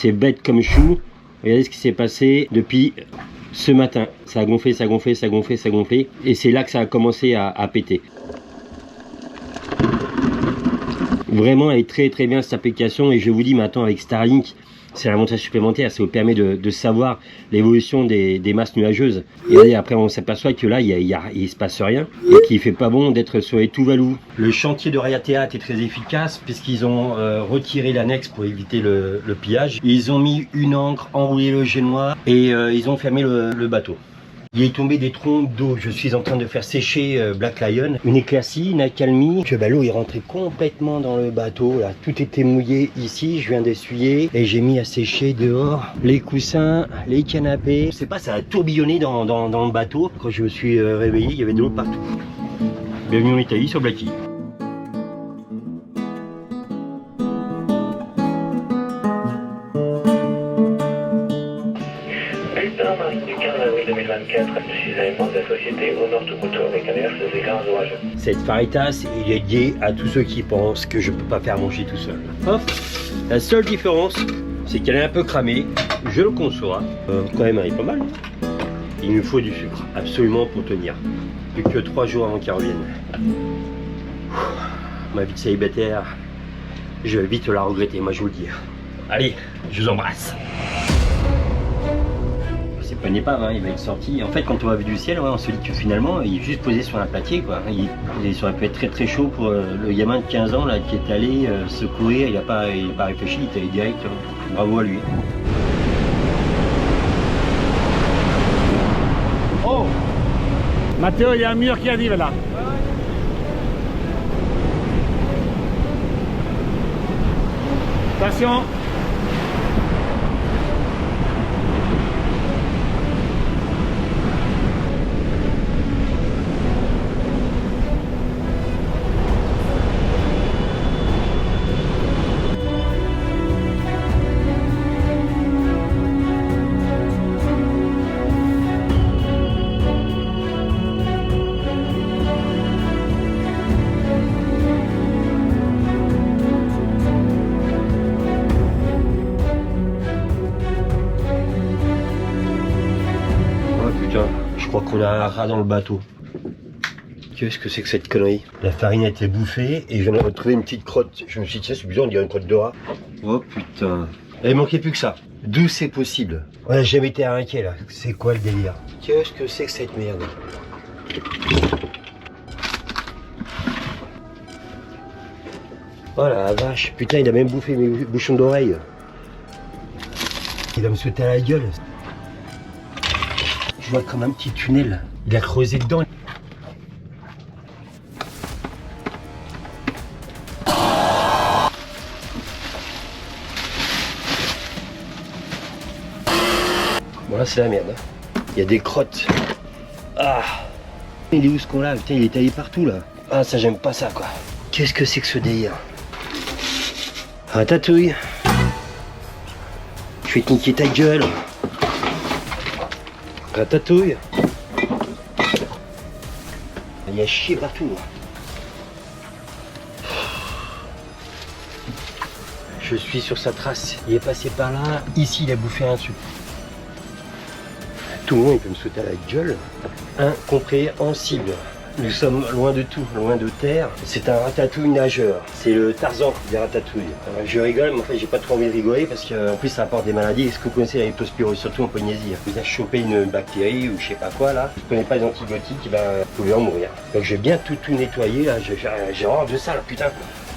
C'est bête comme chou. Regardez ce qui s'est passé depuis ce matin. Ça a gonflé, ça a gonflé, ça a gonflé, ça a gonflé. Et c'est là que ça a commencé à péter. Vraiment, elle est très très bien cette application. Et je vous dis maintenant avec Starlink, c'est un avantage supplémentaire. Ça vous permet de savoir l'évolution des masses nuageuses. Et là, après, on s'aperçoit que là, il se passe rien. Et qu'il fait pas bon d'être sur les Tuvalu. Le chantier de Raiatea était très efficace puisqu'ils ont retiré l'annexe pour éviter le pillage. Ils ont mis une ancre, enroulé le génois et ils ont fermé le bateau. Il est tombé des troncs d'eau. Je suis en train de faire sécher Black Lion. Une éclaircie, une accalmie. Que l'eau est rentrée complètement dans le bateau. Là, tout était mouillé ici. Je viens d'essuyer et j'ai mis à sécher dehors les coussins, les canapés. Je sais pas, ça a tourbillonné dans le bateau. Quand je me suis réveillé, il y avait de l'eau partout. Bienvenue en Italie sur Blacky. Marine du 15 avril 2024, je suis élément de la société Honor to Moto avec averse des grains orageux. Cette Faritas, il est lié à tous ceux qui pensent que je peux pas faire manger tout seul. Hop. La seule différence, c'est qu'elle est un peu cramée. Je le conçois. Quand même, elle est pas mal. Il nous faut du sucre, absolument pour tenir. Plus que 3 jours avant qu'elle revienne. Ma vie de célibataire, je vais vite la regretter, moi je vous le dis. Allez, je vous embrasse. C'est pas une épave, hein, il va être sorti. En fait, quand on va vu du ciel, ouais, on se dit que finalement, il est juste posé sur un platier, quoi. Ça aurait pu être très très chaud pour le gamin de 15 ans là, qui est allé secourir. Il n'a pas réfléchi, il est allé direct. Bravo à lui. Oh Matteo, il y a un mur qui arrive là. Attention. Je crois qu'on a un rat dans le bateau. Qu'est-ce que c'est que cette connerie? La farine a été bouffée et je viens de retrouver une petite crotte. Je me suis dit, tiens, c'est bizarre, on dirait une crotte de rat. Oh putain. Il manquait plus que ça. D'où c'est possible? On n'a jamais été inquiet là. C'est quoi le délire? Qu'est-ce que c'est que cette merde? Oh la vache. Putain, il a même bouffé mes bouchons d'oreille. Il va me sauter à la gueule. Je vois comme un petit tunnel. Il a creusé dedans. Bon là c'est la merde. Il y a des crottes. Ah. Il est où ce con là? Putain, il est taillé partout là. Ah ça j'aime pas ça quoi. Qu'est-ce que c'est que ce délire? Ratatouille. Je vais te niquer ta gueule. Ratatouille. Il y a chier partout. Je suis sur sa trace. Il est passé par là. Ici, il a bouffé un truc. Tout le monde il peut me sauter à la gueule. Incompréhensible. Nous sommes loin de tout, loin de terre. C'est un ratatouille nageur. C'est le Tarzan des ratatouilles. Je rigole, mais en fait, j'ai pas trop envie de rigoler parce qu'en plus, ça apporte des maladies. Est-ce que vous connaissez la leptospirose, surtout en Polynésie? Vous avez chopé une bactérie ou je sais pas quoi là. Vous ne connaissez pas les antibiotiques, ben, vous pouvez en mourir. Donc, je vais bien tout nettoyer là. J'ai horreur de ça là, putain.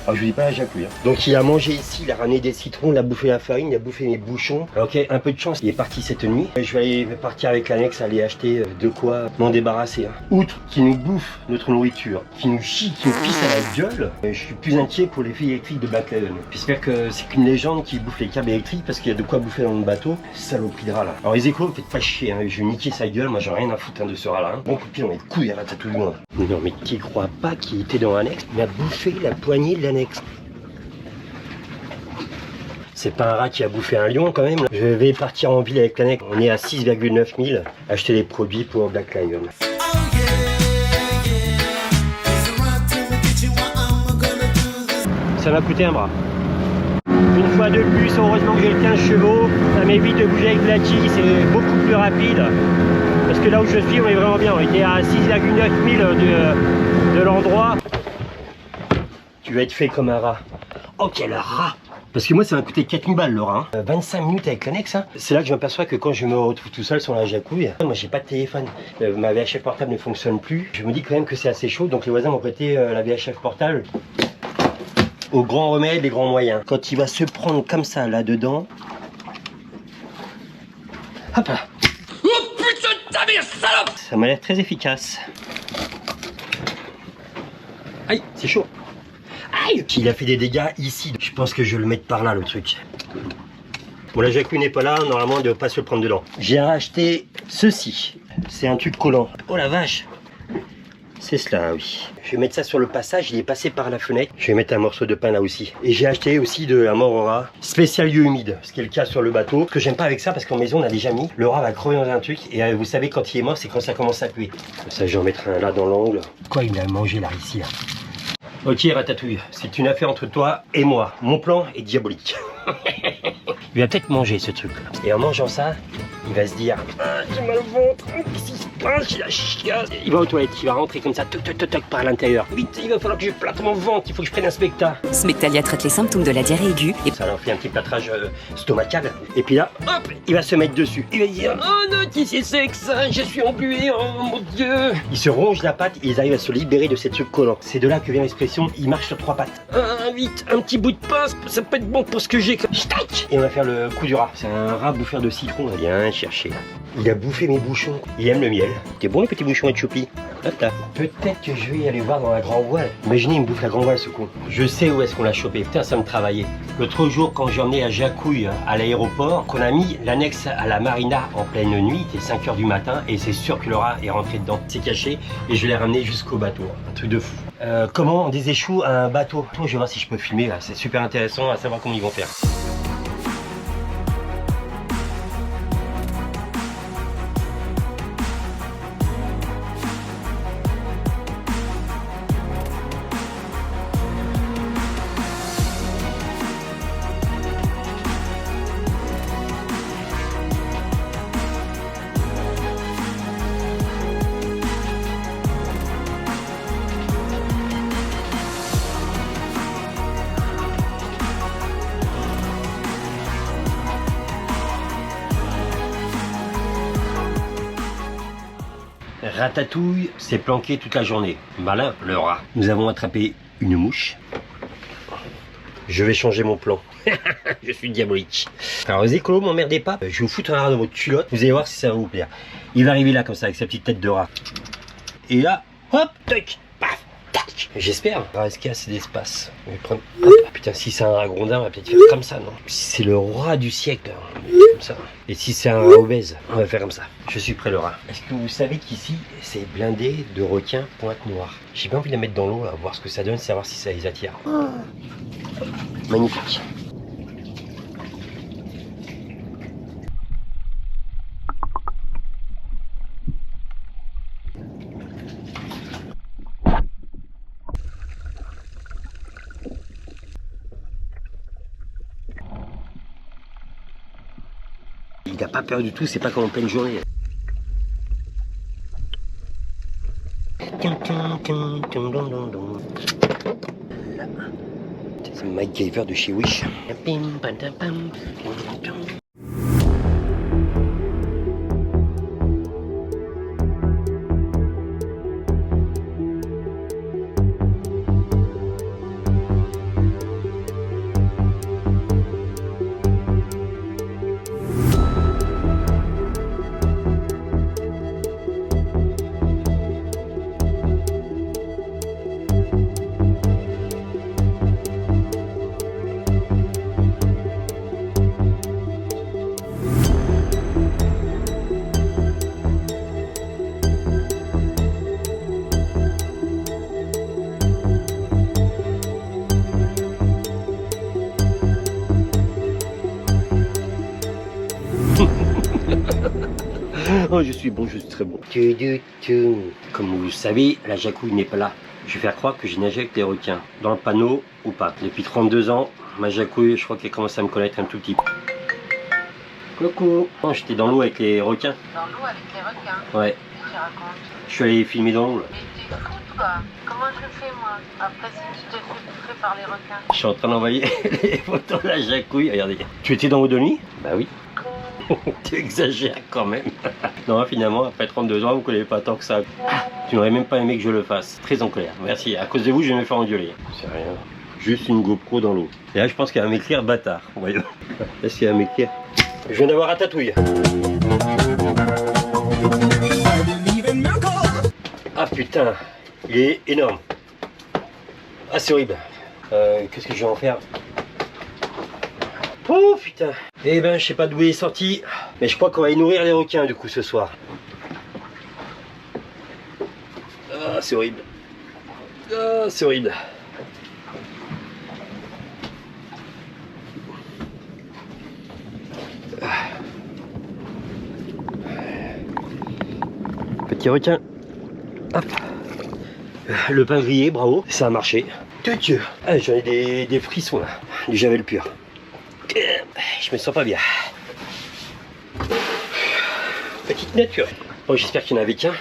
Alors, je vous dis pas la jacouille. Hein. Donc il a mangé ici, il a ramené des citrons, il a bouffé la farine, il a bouffé mes bouchons. Ok, un peu de chance, il est parti cette nuit. Je vais aller partir avec l'annexe, aller acheter de quoi m'en débarrasser. Hein. Outre qu'il nous bouffe notre nourriture, qu'il nous chie, qu'il nous pisse à la gueule, je suis plus inquiet pour les fils électriques de Black Lion. J'espère que c'est qu'une légende qui bouffe les câbles électriques parce qu'il y a de quoi bouffer dans le bateau. Saloperie de rat là. Alors les échos, faites pas chier, hein. Je vais niquer sa gueule, moi j'ai rien à foutre hein, de ce rat là. Hein. Bon coup de pied dans les couilles à la tatouille. Non mais qui croit pas qu'il était dans l'annexe? Il a bouffé la poignée de l'annexe. C'est pas un rat qui a bouffé un lion quand même. Je vais partir en ville avec l'annexe. On est à 6,9 000. Acheter des produits pour Black Lion. Ça m'a coûté un bras. Une fois de plus, heureusement que j'ai le 15 chevaux, ça m'évite de bouger avec Blachi, c'est beaucoup plus rapide. Parce que là où je suis, on est vraiment bien, on était à 6,9 000 de l'endroit. Tu vas être fait comme un rat. Oh quel rat! Parce que moi ça m'a coûté 4000 balles le rat. 25 minutes avec l'annexe. Hein. C'est là que je m'aperçois que quand je me retrouve tout seul sur la jacouille, moi j'ai pas de téléphone. Ma VHF portable ne fonctionne plus. Je me dis quand même que c'est assez chaud, donc les voisins m'ont prêté la VHF portable. Au grand remède, les grands moyens. Quand il va se prendre comme ça là-dedans. Hop là. Oh putain de ta mère, salope! Ça m'a l'air très efficace. Aïe, c'est chaud. Aïe! Il a fait des dégâts ici. Je pense que je vais le mettre par là le truc. Bon, la jacouille n'est pas là, normalement il ne doit pas se le prendre dedans. J'ai racheté ceci. C'est un truc collant. Oh la vache! C'est cela, oui. Je vais mettre ça sur le passage, il est passé par la fenêtre. Je vais mettre un morceau de pain là aussi. Et j'ai acheté aussi de la mort au rat, spécial lieu humide, ce qui est le cas sur le bateau. Ce que j'aime pas avec ça, parce qu'en maison on a déjà mis. Le rat va crever dans un truc, et vous savez quand il est mort, c'est quand ça commence à cuire. Ça, je vais en mettre un là dans l'angle. Quoi, il a mangé là, ici, là. Ok, Ratatouille, c'est une affaire entre toi et moi. Mon plan est diabolique. Il va peut-être manger ce truc-là. Et en mangeant ça, il va se dire ah, j'ai mal au ventre, qu'est-ce qui se passe, j'ai la chiasse. Il va aux toilettes, il va rentrer comme ça, toc toc toc toc par l'intérieur. Vite, il va falloir que je flatte mon ventre, il faut que je prenne un Smecta. Smectalia traite les symptômes de la diarrhée aiguë. Et ça leur fait un petit plâtrage stomacal. Et puis là, hop, il va se mettre dessus. Il va dire oh non, c'est sec ça, je suis embué, oh mon Dieu. Il se ronge la patte et ils arrivent à se libérer de ces trucs collants. C'est de là que vient l'expression il marche sur 3 pattes. Ah, vite, un petit bout de pain, ça peut être bon pour ce que j'ai. Et on va faire le coup du rat. C'est un rat bouffeur de citron, viens chercher là. Il a bouffé mes bouchons. Il aime le miel. T'es bon les petits bouchons et choupi. Hop là. Peut-être que je vais aller voir dans la grand voile. Imaginez, il me bouffe la grand voile ce con. Je sais où est-ce qu'on l'a chopé. Putain, ça me travaillait. L'autre jour, quand j'ai emmené à Jacouille à l'aéroport, qu'on a mis l'annexe à la marina en pleine nuit, il était 5 h du matin, et c'est sûr que le rat est rentré dedans. C'est caché, et je l'ai ramené jusqu'au bateau. Un truc de fou. Comment on déséchoue un bateau? Je vais voir si je peux filmer là. C'est super intéressant à savoir comment ils vont faire. Ratatouille s'est planqué toute la journée. Malin, le rat. Nous avons attrapé une mouche. Je vais changer mon plan. Je suis diabolique. Alors les écolos, m'emmerdez pas. Je vais vous foutre un rat dans votre culotte. Vous allez voir si ça va vous plaire. Il va arriver là comme ça avec sa petite tête de rat. Et là, hop, tac, paf, tac. J'espère. Alors est-ce qu'il y a assez d'espace? Je vais prendre. Hop. Putain, si c'est un rat grondin, on va peut-être faire comme ça, non? Si c'est le rat du siècle, comme ça. Et si c'est un rat obèse, on va faire comme ça. Je suis prêt le rat. Est-ce que vous savez qu'ici, c'est blindé de requins pointe noire? J'ai pas envie de la mettre dans l'eau, voir ce que ça donne, savoir si ça les attire. Magnifique. Il n'a pas peur du tout, c'est pas comme en pleine journée. C'est MacGyver de chez Wish. Oh, je suis bon, je suis très bon. Comme vous le savez, la jacouille n'est pas là. Je vais faire croire que j'ai nagé avec des requins. Dans le panneau ou pas. Depuis 32 ans, ma jacouille, je crois qu'elle commence à me connaître un tout petit peu. Coucou. Oh, j'étais dans l'eau avec les requins. Dans l'eau avec les requins? Ouais. Qu'est-ce que tu racontes? Je suis allé filmer dans l'eau là. Mais t'es fou toi? Comment je fais moi? Après si tu t'es fait bouffer par les requins? Je suis en train d'envoyer les photos de la jacouille. Regardez. Tu étais dans l'eau de nuit? Bah oui. Tu exagères quand même. Non, finalement, après 32 ans, vous ne connaissez pas tant que ça. Tu n'aurais même pas aimé que je le fasse. Très en colère. Merci. À cause de vous, je vais me faire engueuler. C'est rien. Juste une GoPro dans l'eau. Et là, je pense qu'elle va m'écrire bâtard. Voyons. Est-ce qu'elle va m'écrire? Je viens d'avoir Ratatouille. Ah putain, il est énorme. Ah, c'est horrible. Qu'est-ce que je vais en faire? Oh putain. Eh ben je sais pas d'où il est sorti, mais je crois qu'on va y nourrir les requins du coup ce soir. Ah c'est horrible. Ah c'est horrible. Petit requin. Hop. Le pain grillé, bravo, ça a marché. Dieu. Ah, j'en ai des frissons là, du javel pur. Je me sens pas bien. Petite nature. Bon, j'espère qu'il n'y en avait qu'un.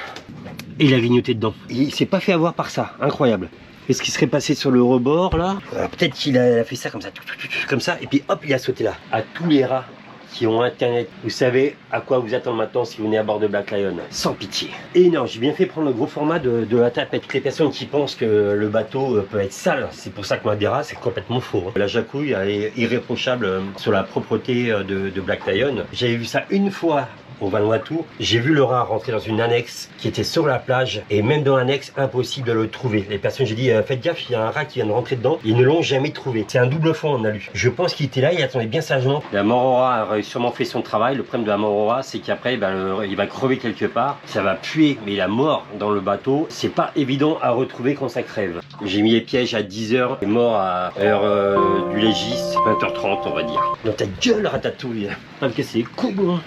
Et il a grignoté dedans. Il s'est pas fait avoir par ça. Incroyable. Qu'est-ce qui serait passé sur le rebord là? Peut-être qu'il a fait ça comme ça. Comme ça. Et puis hop, il a sauté là. À tous les rats qui ont internet, vous savez à quoi vous attendre maintenant si vous venez à bord de Black Lion. Sans pitié. Et non, j'ai bien fait prendre le gros format de la tapette. Les personnes qui pensent que le bateau peut être sale, c'est pour ça que Madeira, c'est complètement faux. La jacouille est irréprochable sur la propreté de Black Lion. J'avais vu ça une fois au Vanuatu. J'ai vu le rat rentrer dans une annexe qui était sur la plage et même dans l'annexe, impossible de le trouver. Les personnes, j'ai dit, faites gaffe, il y a un rat qui vient de rentrer dedans. Ils ne l'ont jamais trouvé. C'est un double fond, on a lu. Je pense qu'il était là, il attendait bien sagement. La Morora a sûrement fait son travail. Le problème de la Morora, c'est qu'après, il va crever quelque part. Ça va puer, mais il a mort dans le bateau. C'est pas évident à retrouver quand ça crève. J'ai mis les pièges à 10h et mort à heure du légis, 20h30, on va dire. Dans ta gueule, Ratatouille. Pas me casser les couilles, bon.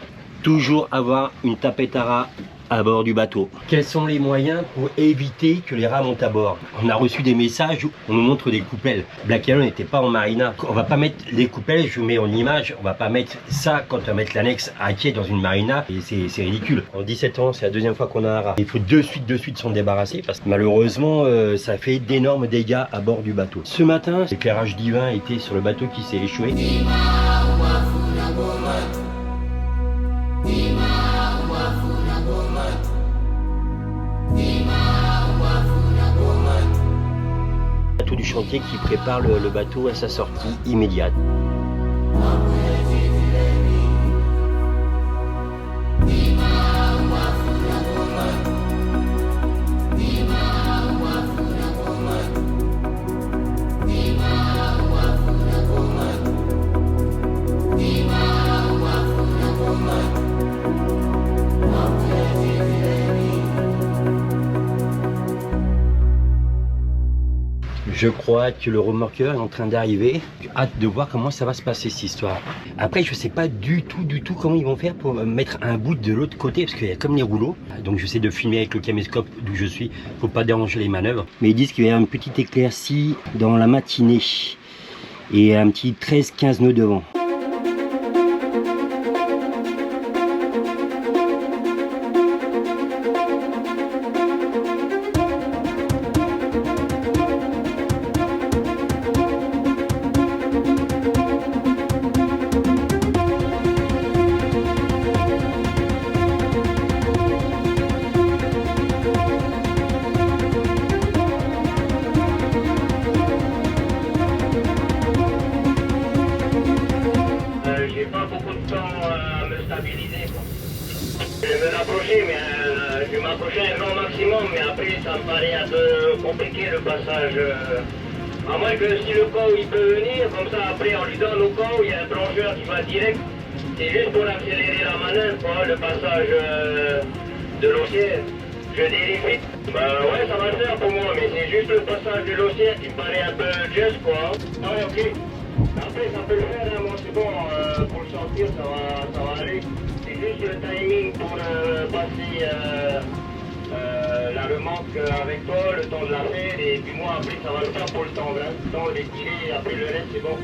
Toujours avoir une tapette à rats à bord du bateau. Quels sont les moyens pour éviter que les rats montent à bord? On a reçu des messages où on nous montre des coupelles. Black Lion n'était pas en marina. On va pas mettre les coupelles, je vous mets en image, on va pas mettre ça quand on va mettre l'annexe à quai dans une marina. Et c'est ridicule. En 17 ans, c'est la deuxième fois qu'on a un rat. Il faut de suite s'en débarrasser parce que malheureusement, ça fait d'énormes dégâts à bord du bateau. Ce matin, l'éclairage divin était sur le bateau qui s'est échoué. Bateau du chantier qui prépare le bateau à sa sortie immédiate. Je crois que le remorqueur est en train d'arriver. J'ai hâte de voir comment ça va se passer cette histoire. Après, je sais pas du tout comment ils vont faire pour mettre un bout de l'autre côté parce qu'il y a comme les rouleaux. Donc j'essaie de filmer avec le caméscope d'où je suis pour pas déranger les manœuvres. Mais ils disent qu'il y a une petite éclaircie dans la matinée et un petit 13-15 nœuds devant. Je vais m'approcher un grand maximum, mais après ça me paraît un peu compliqué le passage. À moins que si le corps il peut venir, comme ça après on lui donne au corps, il y a un plongeur qui va direct. C'est juste pour accélérer la manœuvre, quoi, le passage de l'océan. Je dérive vite. Bah ouais, ça va le faire pour moi, mais c'est juste le passage de l'océan qui me paraît un peu juste, quoi. Ah ouais, ok. Après ça peut le faire, hein, moi c'est bon, pour le sortir ça va aller. C'est juste le timing pour passer la remarque avec toi, le temps de la faire, et puis moi après ça va le faire pour le temps, hein. Le temps d'étirer, après le reste c'est bon.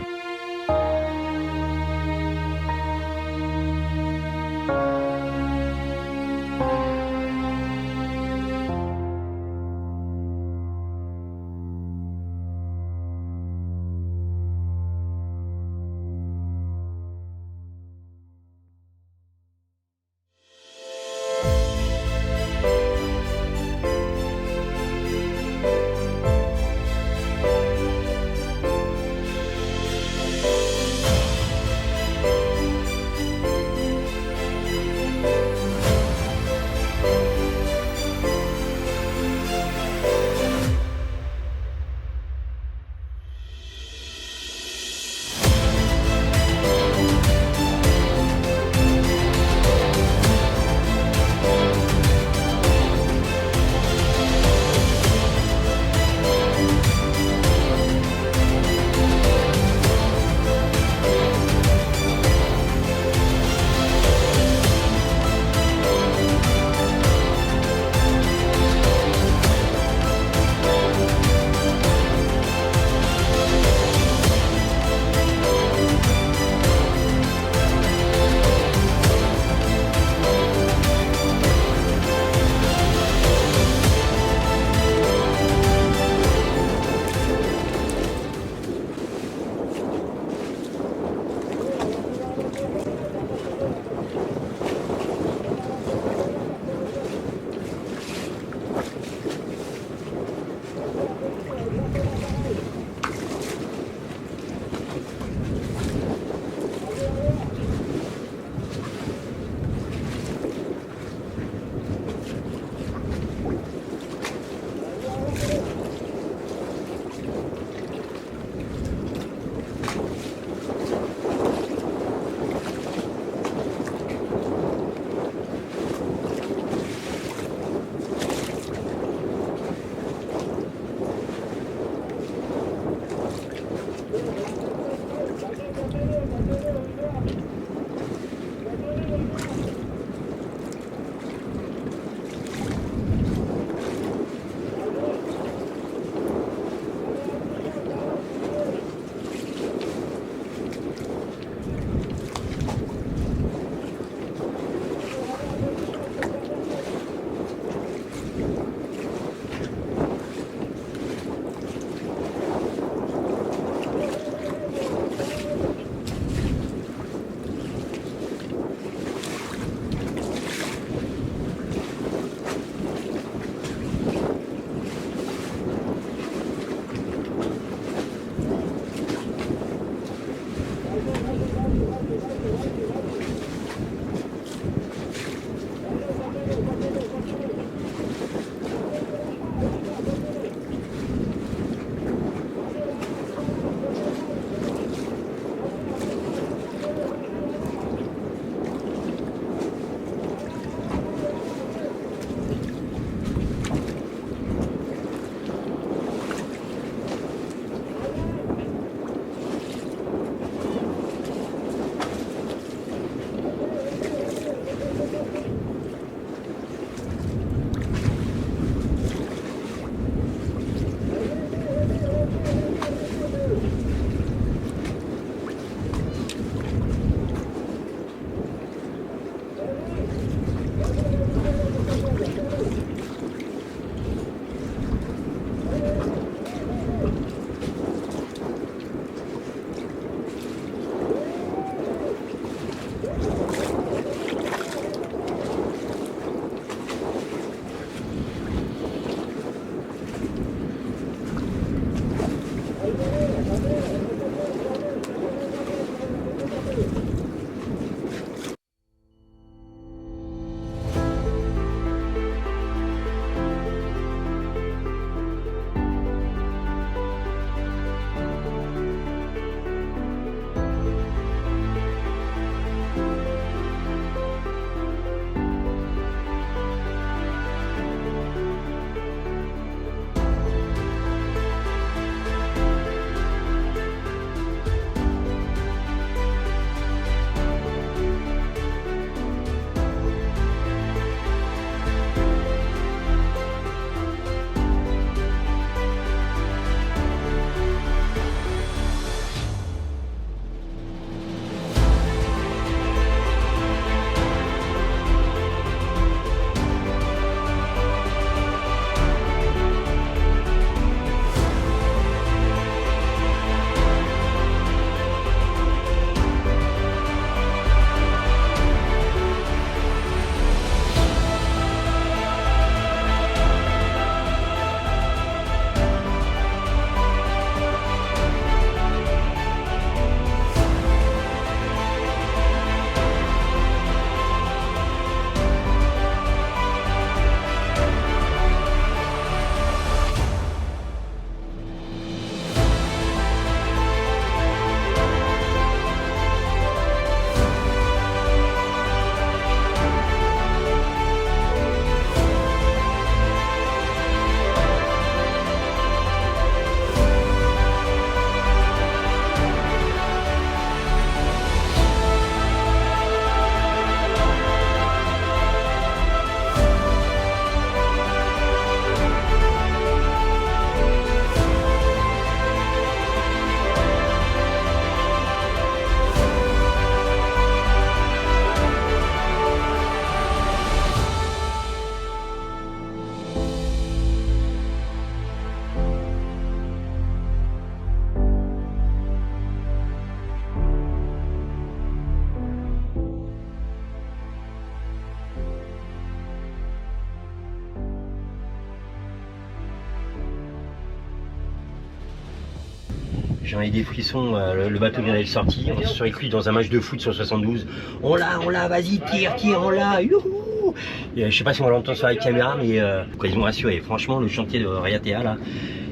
J'en ai des frissons, le bateau vient d'être sorti, on se serait cru dans un match de foot sur 72. On l'a, vas-y, tire, on l'a, youhou. Je sais pas si on va l'entendre sur la caméra, mais ils ont assuré. Franchement, le chantier de Rayatea, là,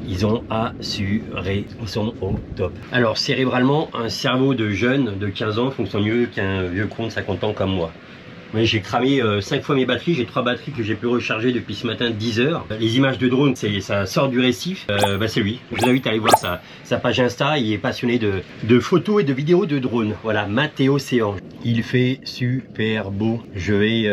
ils ont assuré, ils sont au top. Alors, cérébralement, un cerveau de jeune de 15 ans fonctionne mieux qu'un vieux con de 50 ans comme moi. Mais j'ai cramé 5 fois mes batteries, j'ai 3 batteries que j'ai pu recharger depuis ce matin 10 heures. Les images de drone, ça sort du récif, c'est lui. Je vous invite à aller voir sa page Insta, il est passionné de photos et de vidéos de drone. Voilà, Matteo Séan. Il fait super beau, je vais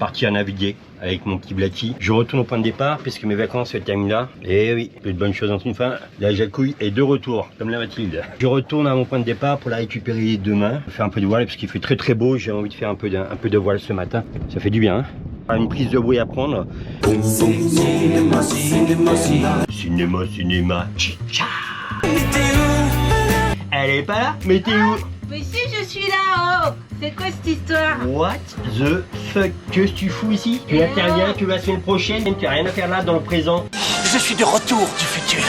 partir naviguer avec mon petit Blacky. Je retourne au point de départ puisque mes vacances se terminent là. Et oui, peu de bonnes choses en une fin. La Jacouille est de retour, comme la Mathilde. Je retourne à mon point de départ pour la récupérer demain. Faire un peu de voile parce qu'il fait très très beau. J'ai envie de faire un peu de voile ce matin. Ça fait du bien. Hein, une prise de bruit à prendre. Cinéma. Chicha. Elle est pas là? Mais t'es où? Mais si, je suis là, oh. C'est quoi cette histoire? What the fuck? Qu'est-ce que tu fous ici? Tu interviens que la semaine prochaine, tu n'as rien à faire là dans le présent. Je suis de retour du futur.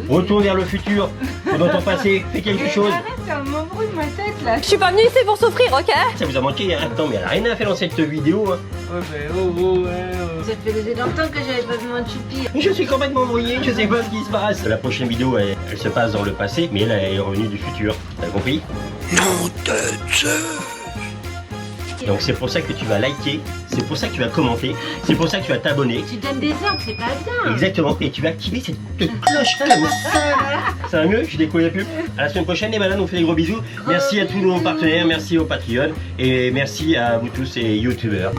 Retourne vers le futur, dans ton passé, fais quelque chose. Arrête, ça m'embrouille ma tête là. Je suis pas venue ici pour souffrir, ok? Ça vous a manqué, hein? Attends, mais elle a rien à faire dans cette vidéo, hein. Ça fait longtemps que j'avais pas vu mon choupi. Je suis complètement embrouillé, je sais pas ce qui se passe. La prochaine vidéo, elle se passe dans le passé, mais elle est revenue du futur. T'as compris? Non de Dieu. Donc c'est pour ça que tu vas liker, c'est pour ça que tu vas commenter, c'est pour ça que tu vas t'abonner. Tu donnes des ordres, c'est pas bien. Exactement, et tu vas activer cette cloche comme ça. Ça va mieux? Je découvre la pub. À la semaine prochaine, les malades, on fait des gros bisous. Merci à tous nos partenaires, merci aux Patreons, et merci à vous tous et youtubeurs.